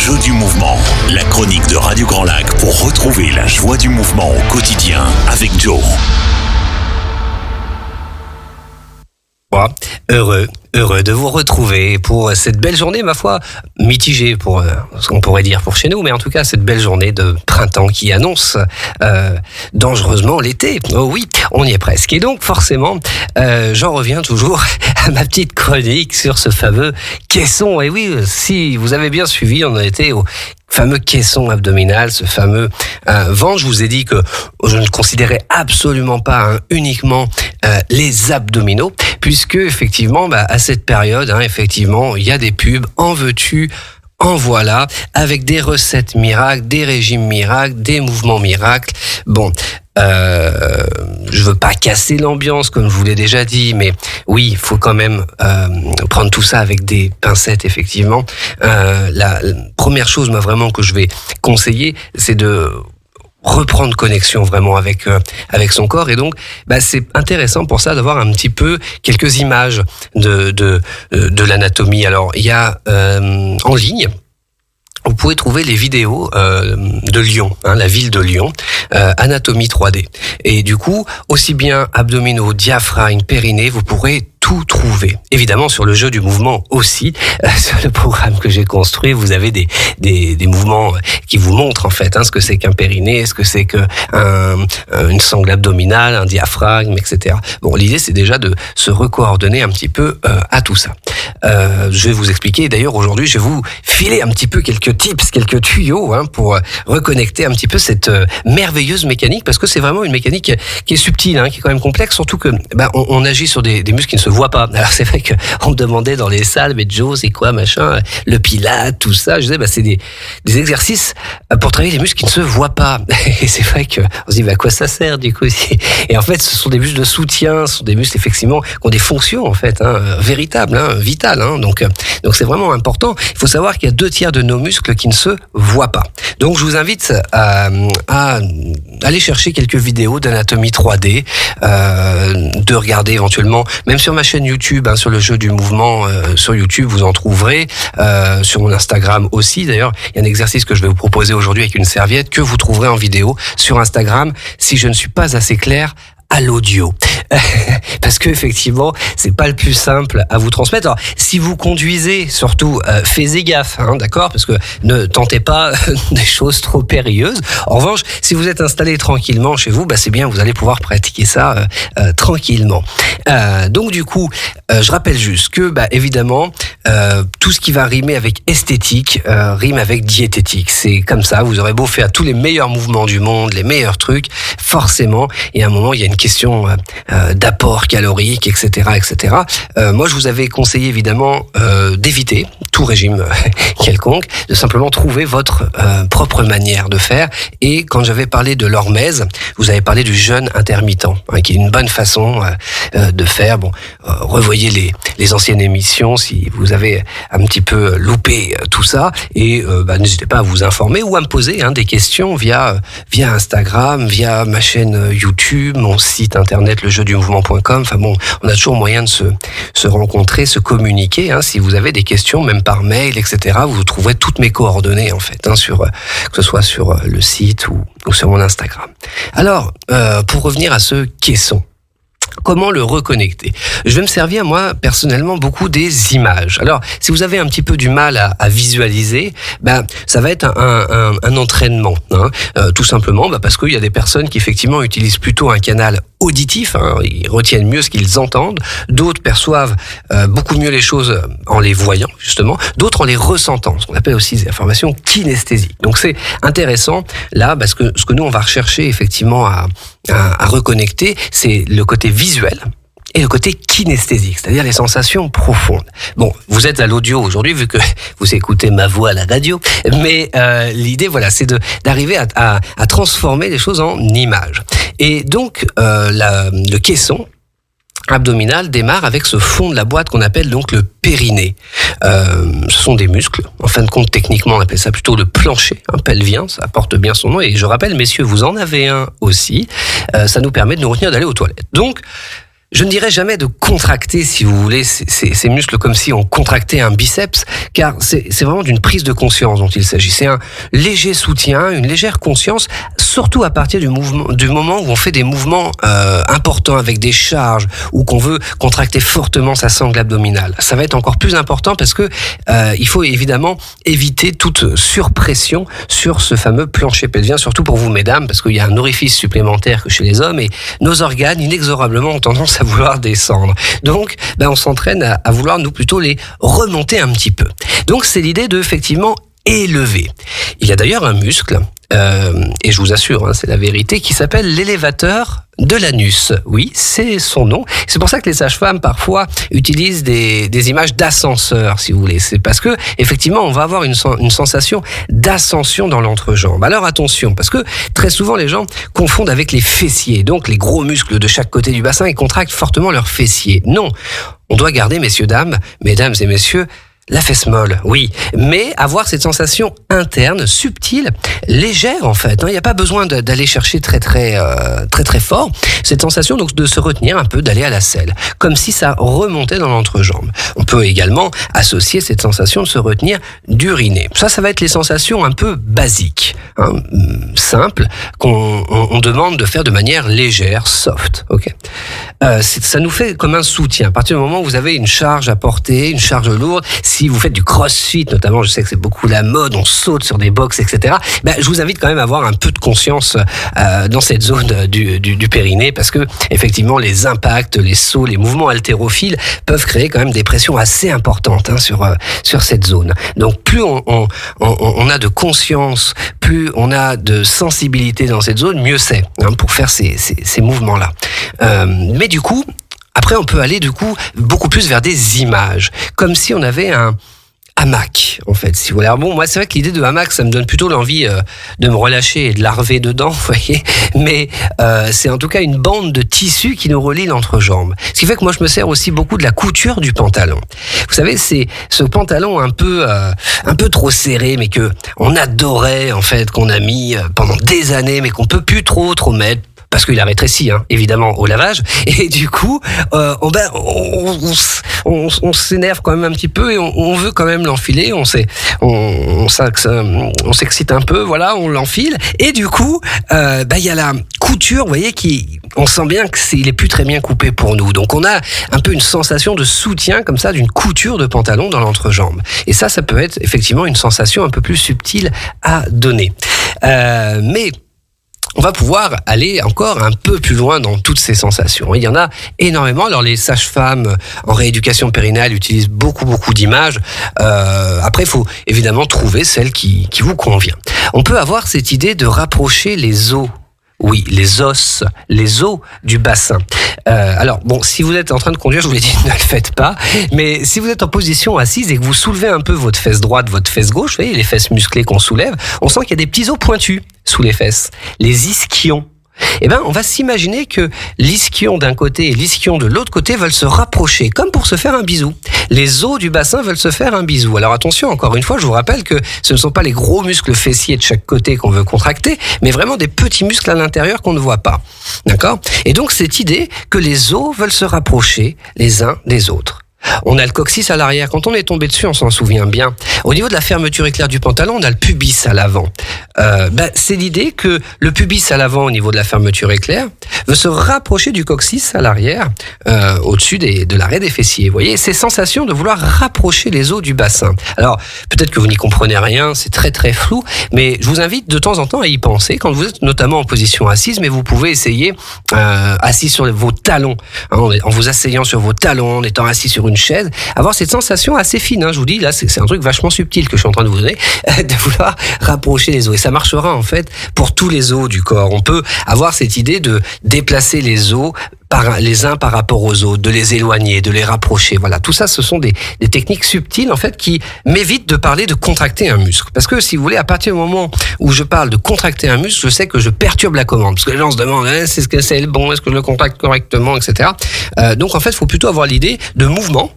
jeu du mouvement, la chronique de Radio Grand Lac pour retrouver la joie du mouvement au quotidien avec Joe. Heureux de vous retrouver pour cette belle journée, ma foi, mitigée pour ce qu'on pourrait dire pour chez nous, mais en tout cas cette belle journée de printemps qui annonce dangereusement l'été. Oh oui, on y est presque. Et donc forcément, j'en reviens toujours à ma petite chronique sur ce fameux caisson. Et oui, si vous avez bien suivi, on a été au fameux caisson abdominal, ce fameux ventre. Je vous ai dit que je ne considérais absolument pas uniquement les abdominaux, puisque effectivement, à cette période, effectivement, il y a des pubs, en veux-tu, en voilà, avec des recettes miracles, des régimes miracles, des mouvements miracles. Bon, je veux pas casser l'ambiance comme je vous l'ai déjà dit, mais oui, il faut quand même prendre tout ça avec des pincettes, effectivement. La première chose, moi, vraiment, que je vais conseiller, c'est de reprendre connexion vraiment avec son corps, et donc c'est intéressant pour ça d'avoir un petit peu quelques images de l'anatomie. Alors il y a en ligne, vous pouvez trouver les vidéos de Lyon, la ville de Lyon, anatomie 3D. Et du coup, aussi bien abdominaux, diaphragme, périnée, vous pourrez tout trouver. Évidemment, sur le jeu du mouvement aussi, sur le programme que j'ai construit, vous avez des mouvements qui vous montrent en fait ce que c'est qu'un périnée, ce que c'est une sangle abdominale, un diaphragme, etc. Bon, l'idée c'est déjà de se recoordonner un petit peu à tout ça. Je vais vous expliquer, d'ailleurs aujourd'hui je vais vous filer un petit peu quelques tips, quelques tuyaux pour reconnecter un petit peu cette merveilleuse mécanique, parce que c'est vraiment une mécanique qui est subtile, qui est quand même complexe, surtout que on agit sur des muscles qui ne se voient pas. Alors c'est vrai qu'on me demandait dans les salles, mais Joe, c'est quoi machin, le pilate, tout ça. Je disais, c'est des exercices pour travailler les muscles qui ne se voient pas. Et c'est vrai qu'on se dit, à quoi ça sert du coup? Et en fait, ce sont des muscles de soutien, ce sont des muscles effectivement qui ont des fonctions en fait véritables, vitales. Donc c'est vraiment important. Il faut savoir qu'il y a 2/3 de nos muscles qui ne se voient pas. Donc je vous invite à aller chercher quelques vidéos d'anatomie 3D, de regarder éventuellement, même sur ma chaîne YouTube, sur le jeu du mouvement, sur YouTube, vous en trouverez, sur mon Instagram aussi. D'ailleurs, il y a un exercice que je vais vous proposer aujourd'hui avec une serviette que vous trouverez en vidéo sur Instagram, si je ne suis pas assez clair à l'audio. Parce que effectivement, c'est pas le plus simple à vous transmettre. Alors, si vous conduisez, surtout, faites gaffe, d'accord, parce que ne tentez pas des choses trop périlleuses. En revanche, si vous êtes installé tranquillement chez vous, c'est bien, vous allez pouvoir pratiquer ça tranquillement. Donc du coup, je rappelle juste que, évidemment, tout ce qui va rimer avec esthétique rime avec diététique. C'est comme ça. Vous aurez beau faire tous les meilleurs mouvements du monde, les meilleurs trucs, forcément, et à un moment, il y a une question d'apport calorique, etc., etc. Moi, je vous avais conseillé évidemment d'éviter tout régime quelconque, de simplement trouver votre propre manière de faire. Et quand j'avais parlé de l'hormèse, vous avez parlé du jeûne intermittent, qui est une bonne façon de faire. Bon, revoyez les anciennes émissions si vous avez un petit peu loupé tout ça, et n'hésitez pas à vous informer ou à me poser des questions via Instagram, via ma chaîne YouTube, mon site internet lejeudumumouvement.com. Enfin bon, on a toujours moyen de se rencontrer, se communiquer. Si vous avez des questions, même par mail, etc., vous trouverez toutes mes coordonnées en fait, que ce soit sur le site ou sur mon Instagram. Alors, pour revenir à ce caisson, comment le reconnecter? Je vais me servir, moi, personnellement, beaucoup des images. Alors, si vous avez un petit peu du mal à visualiser, ça va être un entraînement, tout simplement, parce qu'il y a des personnes qui, effectivement, utilisent plutôt un canal auditif, ils retiennent mieux ce qu'ils entendent, d'autres perçoivent beaucoup mieux les choses en les voyant, justement, d'autres en les ressentant, ce qu'on appelle aussi des informations kinesthésiques. Donc, c'est intéressant, là, parce que ce que nous, on va rechercher, effectivement, à reconnecter, c'est le côté visuel et le côté kinesthésique, c'est-à-dire les sensations profondes. Bon, vous êtes à l'audio aujourd'hui, vu que vous écoutez ma voix à la radio, mais l'idée, c'est d'arriver à transformer les choses en images. Et donc, le caisson abdominal démarre avec ce fond de la boîte qu'on appelle donc le périnée. Ce sont des muscles. En fin de compte, techniquement, on appelle ça plutôt le plancher pelvien. Ça porte bien son nom. Et je rappelle, messieurs, vous en avez un aussi. Ça nous permet de nous retenir d'aller aux toilettes. Donc, Je ne dirais jamais de contracter, si vous voulez, ces muscles comme si on contractait un biceps, car c'est vraiment d'une prise de conscience dont il s'agit. C'est un léger soutien, une légère conscience, surtout à partir du moment où on fait des mouvements importants avec des charges, ou qu'on veut contracter fortement sa sangle abdominale. Ça va être encore plus important parce que il faut évidemment éviter toute surpression sur ce fameux plancher pelvien, surtout pour vous mesdames, parce qu'il y a un orifice supplémentaire que chez les hommes, et nos organes inexorablement ont tendance à vouloir descendre. Donc, on s'entraîne à vouloir, nous, plutôt les remonter un petit peu. Donc, c'est l'idée de, effectivement, élever. Il y a d'ailleurs un muscle, et je vous assure, c'est la vérité, qui s'appelle l'élévateur de l'anus. Oui, c'est son nom. C'est pour ça que les sages-femmes, parfois, utilisent des images d'ascenseur, si vous voulez. C'est parce que, effectivement, on va avoir une sensation d'ascension dans l'entrejambe. Alors, attention, parce que très souvent, les gens confondent avec les fessiers. Donc, les gros muscles de chaque côté du bassin, ils contractent fortement leurs fessiers. Non. On doit garder, mesdames et messieurs, la fesse molle, oui, mais avoir cette sensation interne, subtile, légère en fait. Il n'y a pas besoin d'aller chercher très fort. Cette sensation donc de se retenir un peu, d'aller à la selle, comme si ça remontait dans l'entrejambe. On peut également associer cette sensation de se retenir d'uriner. Ça va être les sensations un peu basiques, simples, qu'on demande de faire de manière légère, soft. Ok. Ça nous fait comme un soutien. À partir du moment où vous avez une charge à porter, une charge lourde. Si vous faites du crossfit, notamment, je sais que c'est beaucoup la mode, on saute sur des box, etc. Je vous invite quand même à avoir un peu de conscience dans cette zone du périnée, parce que effectivement, les impacts, les sauts, les mouvements haltérophiles peuvent créer quand même des pressions assez importantes sur cette zone. Donc, plus on a de conscience, plus on a de sensibilité dans cette zone, mieux c'est pour faire ces mouvements-là. Mais du coup, après, on peut aller beaucoup plus vers des images, comme si on avait un hamac, en fait, si vous voulez. Alors bon, moi, c'est vrai que l'idée de hamac, ça me donne plutôt l'envie de me relâcher et de larver dedans, vous voyez. Mais c'est en tout cas une bande de tissu qui nous relie l'entrejambe. Ce qui fait que moi, je me sers aussi beaucoup de la couture du pantalon. Vous savez, c'est ce pantalon un peu trop serré, mais que on adorait, en fait, qu'on a mis pendant des années, mais qu'on peut plus trop mettre, parce qu'il a rétréci, évidemment, au lavage. Et du coup, on s'énerve quand même un petit peu et on veut quand même l'enfiler. On s'excite un peu, voilà, on l'enfile. Et du coup, y a la couture, vous voyez, on sent bien qu'il est plus très bien coupé pour nous. Donc, on a un peu une sensation de soutien, comme ça, d'une couture de pantalon dans l'entrejambe. Et ça peut être effectivement une sensation un peu plus subtile à donner. Mais on va pouvoir aller encore un peu plus loin dans toutes ces sensations. Il y en a énormément. Alors les sages-femmes en rééducation périnale utilisent beaucoup d'images. Après, il faut évidemment trouver celle qui vous convient. On peut avoir cette idée de rapprocher les os. Oui, les os du bassin. Alors, bon, si vous êtes en train de conduire, je vous l'ai dit, ne le faites pas. Mais si vous êtes en position assise et que vous soulevez un peu votre fesse droite, votre fesse gauche, vous voyez, les fesses musclées qu'on soulève, on sent qu'il y a des petits os pointus sous les fesses. Les ischions. On va s'imaginer que l'ischion d'un côté et l'ischion de l'autre côté veulent se rapprocher, comme pour se faire un bisou. Les os du bassin veulent se faire un bisou. Alors attention, encore une fois, je vous rappelle que ce ne sont pas les gros muscles fessiers de chaque côté qu'on veut contracter, mais vraiment des petits muscles à l'intérieur qu'on ne voit pas. D'accord ? Et donc cette idée que les os veulent se rapprocher les uns des autres. On a le coccyx à l'arrière. Quand on est tombé dessus, on s'en souvient bien. Au niveau de la fermeture éclair du pantalon, on a le pubis à l'avant. C'est l'idée que le pubis à l'avant, au niveau de la fermeture éclair, veut se rapprocher du coccyx à l'arrière, au-dessus de l'arrêt des fessiers. Vous voyez, ces sensations de vouloir rapprocher les os du bassin. Alors, peut-être que vous n'y comprenez rien, c'est très flou, mais je vous invite de temps en temps à y penser, quand vous êtes notamment en position assise, mais vous pouvez essayer assis sur vos talons, en vous asseyant sur vos talons, en étant assis sur une chaise, avoir cette sensation assez fine. Je vous dis, là, c'est un truc vachement subtil que je suis en train de vous donner, de vouloir rapprocher les os. Et ça marchera, en fait, pour tous les os du corps. On peut avoir cette idée de déplacer les os les uns par rapport aux autres, de les éloigner, de les rapprocher. Voilà, tout ça, ce sont des techniques subtiles, en fait, qui m'évitent de parler de contracter un muscle. Parce que, si vous voulez, à partir du moment où je parle de contracter un muscle, je sais que je perturbe la commande. Parce que les gens se demandent, est-ce que c'est bon, est-ce que je le contracte correctement, etc. Donc, en fait, il faut plutôt avoir l'idée de mouvement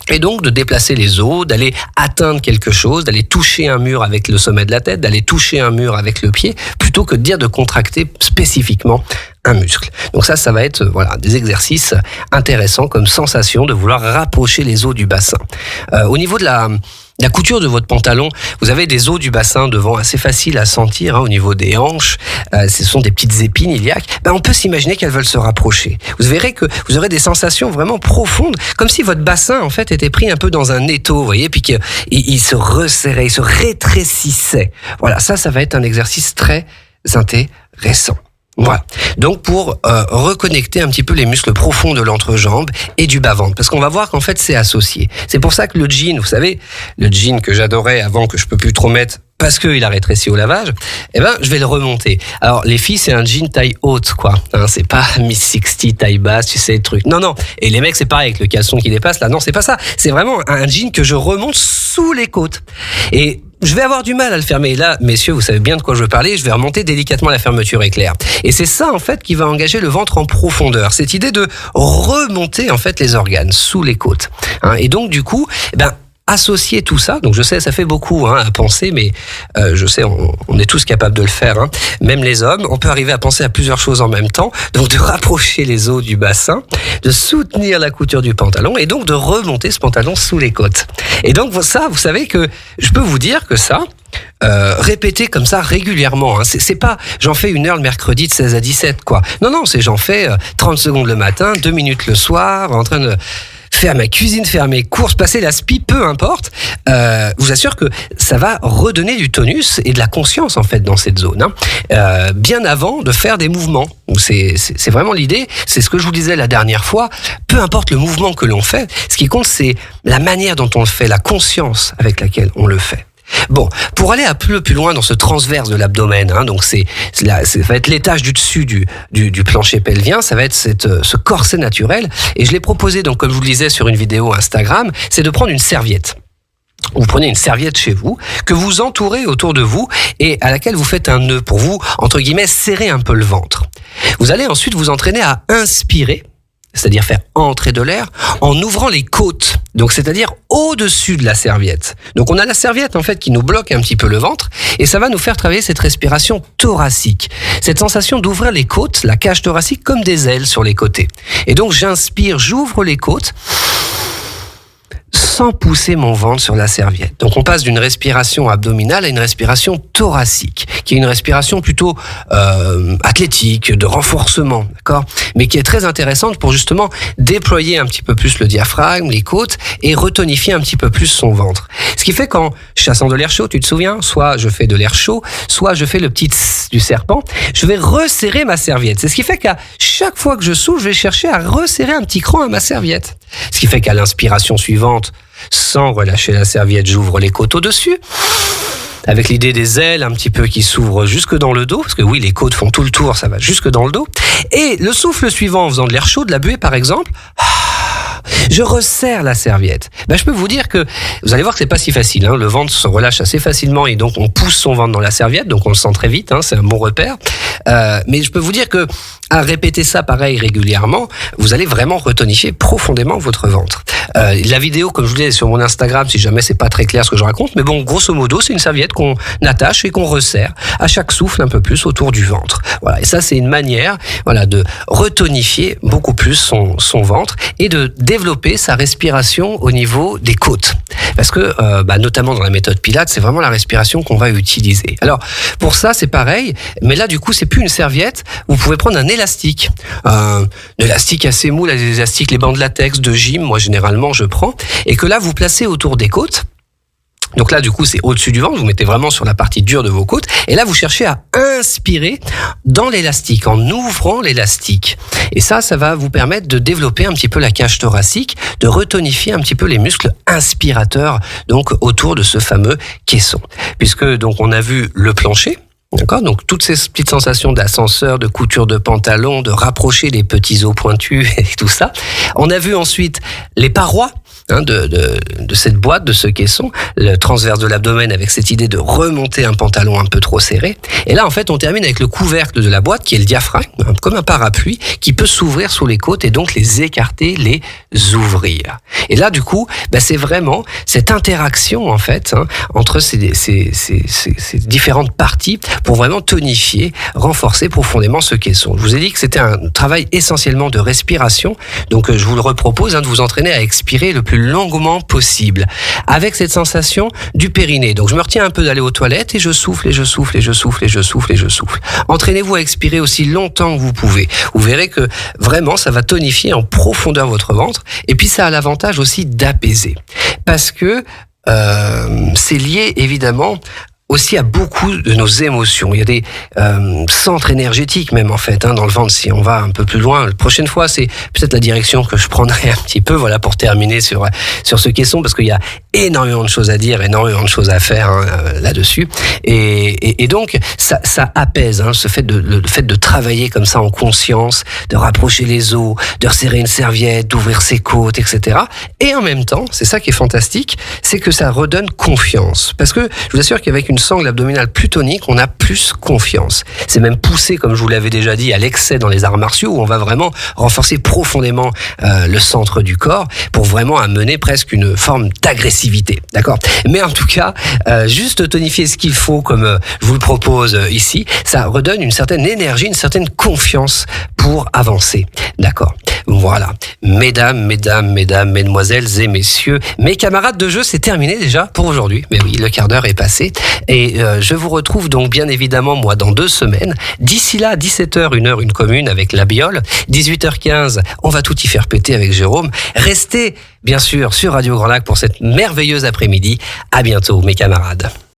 Et donc de déplacer les os, d'aller atteindre quelque chose, d'aller toucher un mur avec le sommet de la tête, d'aller toucher un mur avec le pied, plutôt que de dire de contracter spécifiquement un muscle. Donc ça va être des exercices intéressants comme sensation de vouloir rapprocher les os du bassin. Au niveau de la couture de votre pantalon, vous avez des os du bassin devant assez faciles à sentir au niveau des hanches. Ce sont des petites épines iliaques. On peut s'imaginer qu'elles veulent se rapprocher. Vous verrez que vous aurez des sensations vraiment profondes, comme si votre bassin en fait était pris un peu dans un étau, vous voyez, puis qu'il se resserrait, il se rétrécissait. Voilà, ça va être un exercice très intéressant. Voilà. Donc pour reconnecter un petit peu les muscles profonds de l'entrejambe et du bas-ventre, parce qu'on va voir qu'en fait c'est associé. C'est pour ça que le jean, vous savez, le jean que j'adorais avant, que je peux plus trop mettre parce qu'il a rétréci au lavage, je vais le remonter. Alors les filles, c'est un jean taille haute, quoi. C'est pas Miss 60 taille basse, tu sais, le truc. Non. Et les mecs, c'est pareil avec le caleçon qui dépasse. Là, non, c'est pas ça. C'est vraiment un jean que je remonte sous les côtes. Et je vais avoir du mal à le fermer. Là, messieurs, vous savez bien de quoi je veux parler. Je vais remonter délicatement la fermeture éclair. Et c'est ça, en fait, qui va engager le ventre en profondeur. Cette idée de remonter, en fait, les organes sous les côtes. Et donc, du coup, associer tout ça, donc je sais, ça fait beaucoup à penser, mais je sais, on est tous capables de le faire, même les hommes, on peut arriver à penser à plusieurs choses en même temps, donc de rapprocher les os du bassin, de soutenir la couture du pantalon, et donc de remonter ce pantalon sous les côtes. Et donc ça, vous savez que je peux vous dire que ça, répéter comme ça régulièrement, c'est pas j'en fais 1 heure le mercredi de 16 à 17, quoi. Non, c'est j'en fais 30 secondes le matin, 2 minutes le soir, en train de faire ma cuisine, faire mes courses, passer la spie, peu importe. Je vous assure que ça va redonner du tonus et de la conscience en fait dans cette zone. Bien avant de faire des mouvements. C'est vraiment l'idée. C'est ce que je vous disais la dernière fois. Peu importe le mouvement que l'on fait, ce qui compte c'est la manière dont on le fait, la conscience avec laquelle on le fait. Bon, pour aller un peu plus loin dans ce transverse de l'abdomen, donc ça va être l'étage du dessus du plancher pelvien, ça va être ce corset naturel. Et je l'ai proposé, donc comme je vous le disais sur une vidéo Instagram, c'est de prendre une serviette. Vous prenez une serviette chez vous, que vous entourez autour de vous et à laquelle vous faites un nœud pour vous, entre guillemets, serrer un peu le ventre. Vous allez ensuite vous entraîner à inspirer, c'est-à-dire faire entrer de l'air, en ouvrant les côtes, donc c'est-à-dire au-dessus de la serviette. Donc on a la serviette en fait qui nous bloque un petit peu le ventre, et ça va nous faire travailler cette respiration thoracique, cette sensation d'ouvrir les côtes, la cage thoracique comme des ailes sur les côtés. Et donc j'inspire, j'ouvre les côtes, sans pousser mon ventre sur la serviette. Donc on passe d'une respiration abdominale à une respiration thoracique, qui est une respiration plutôt athlétique, de renforcement, d'accord, mais qui est très intéressante pour justement déployer un petit peu plus le diaphragme, les côtes, et retonifier un petit peu plus son ventre. Ce qui fait qu'en chassant de l'air chaud, tu te souviens, soit je fais de l'air chaud, soit je fais le petit tss du serpent, je vais resserrer ma serviette. C'est ce qui fait qu'à chaque fois que je souffle, je vais chercher à resserrer un petit cran à ma serviette. Ce qui fait qu'à l'inspiration suivante, sans relâcher la serviette, j'ouvre les côtes au-dessus, avec l'idée des ailes un petit peu qui s'ouvrent jusque dans le dos, parce que oui, les côtes font tout le tour, ça va jusque dans le dos. Et le souffle suivant, en faisant de l'air chaud, de la buée par exemple, je resserre la serviette. Je peux vous dire que vous allez voir que c'est pas si facile. Le ventre se relâche assez facilement et donc on pousse son ventre dans la serviette, donc on le sent très vite. C'est un bon repère. Mais je peux vous dire que à répéter ça pareil régulièrement, vous allez vraiment retonifier profondément votre ventre. La vidéo, comme je vous disais, sur mon Instagram, si jamais c'est pas très clair ce que je raconte, mais bon, grosso modo, c'est une serviette qu'on attache et qu'on resserre à chaque souffle un peu plus autour du ventre. Voilà. Et ça, c'est une manière, de retonifier beaucoup plus son ventre et de développer sa respiration au niveau des côtes. Parce que, notamment dans la méthode Pilates, c'est vraiment la respiration qu'on va utiliser. Alors, pour ça, c'est pareil, mais là, du coup, c'est plus une serviette. Vous pouvez prendre un élastique. Un élastique assez mou, les élastiques, les bandes de latex de gym, moi, généralement, je prends. Et que là, vous placez autour des côtes. Donc là, du coup, c'est au-dessus du ventre. Vous mettez vraiment sur la partie dure de vos côtes. Et là, vous cherchez à inspirer dans l'élastique, en ouvrant l'élastique. Et ça va vous permettre de développer un petit peu la cage thoracique, de retonifier un petit peu les muscles inspirateurs, donc autour de ce fameux caisson. Puisque, donc, on a vu le plancher. D'accord, donc toutes ces petites sensations d'ascenseur, de couture de pantalon, de rapprocher les petits os pointus et tout ça. On a vu ensuite les parois. de cette boîte, de ce caisson, le transverse de l'abdomen avec cette idée de remonter un pantalon un peu trop serré. Et là, en fait, on termine avec le couvercle de la boîte qui est le diaphragme, comme un parapluie, qui peut s'ouvrir sous les côtes et donc les écarter, les ouvrir. Et là, du coup, c'est vraiment cette interaction, en fait, entre ces différentes parties pour vraiment tonifier, renforcer profondément ce caisson. Je vous ai dit que c'était un travail essentiellement de respiration, donc je vous le repropose, de vous entraîner à expirer le plus longuement possible, avec cette sensation du périnée. Donc je me retiens un peu d'aller aux toilettes et je souffle, et je souffle, et je souffle, et je souffle, et je souffle. Entraînez-vous à expirer aussi longtemps que vous pouvez. Vous verrez que vraiment, ça va tonifier en profondeur votre ventre, et puis ça a l'avantage aussi d'apaiser. Parce que c'est lié évidemment aussi à beaucoup de nos émotions. Il y a des centres énergétiques même en fait dans le ventre si on va un peu plus loin. La prochaine fois, c'est peut-être la direction que je prendrai un petit peu pour terminer sur ce caisson parce qu'il y a énormément de choses à dire, énormément de choses à faire là-dessus. Et donc ça apaise le fait de travailler comme ça en conscience, de rapprocher les os, de resserrer une serviette, d'ouvrir ses côtes, etc. Et en même temps, c'est ça qui est fantastique, c'est que ça redonne confiance. Parce que je vous assure qu'avec une sangle abdominale plus tonique, on a plus confiance. C'est même poussé, comme je vous l'avais déjà dit, à l'excès dans les arts martiaux, où on va vraiment renforcer profondément le centre du corps pour vraiment amener presque une forme d'agressivité. D'accord ? Mais en tout cas, juste tonifier ce qu'il faut, comme je vous le propose ici, ça redonne une certaine énergie, une certaine confiance pour avancer. D'accord ? Voilà. Mesdames, mesdemoiselles et messieurs, mes camarades de jeu, c'est terminé déjà pour aujourd'hui. Mais oui, le quart d'heure est passé. Et je vous retrouve donc bien évidemment, moi, dans 2 semaines. D'ici là, 17h, 1h, une commune avec la Biole. 18h15, on va tout y faire péter avec Jérôme. Restez, bien sûr, sur Radio Grand Lac pour cette merveilleuse après-midi. À bientôt, mes camarades.